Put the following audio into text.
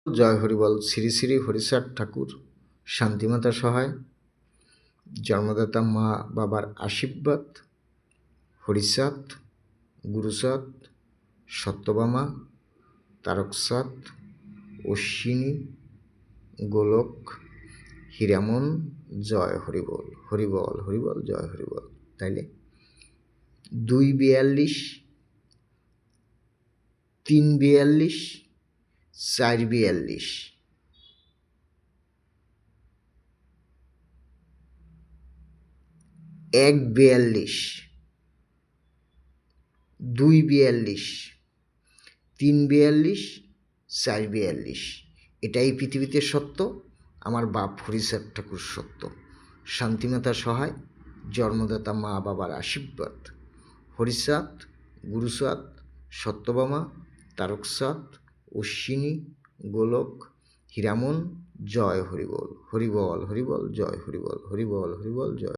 জয় হরিবল। শ্রী শ্রী হরিচাঁদ ঠাকুর, শান্তিমাতা সহায়, জন্মদাতা মা বাবার আশীর্বাদ, হরিচাঁদ, গুরুচাঁদ, সত্যভামা, তারকচাঁদ, অশ্বিনী, গোলক, হীরামন, জয় হরিবল। হরিবল হরিবল, জয় হরিবল। তাইলে 242, 342, 442, 142, 242, 342, 442। এটাই পৃথিবীতে সত্য, আমার বাপ হরিচাঁদ ঠাকুর সত্য। শান্তিমাতা সহায়, জন্মদাতা মা বাবার আশীর্বাদ, হরিচাঁদ, গুরুচাঁদ, সত্যভামা, তারকচাঁদ, অশ্বিনী, গোলক, হীরামন, জয় হরিবল। হরিবল হরিবল, জয় হরিবল। হরিবল হরিবল, জয়।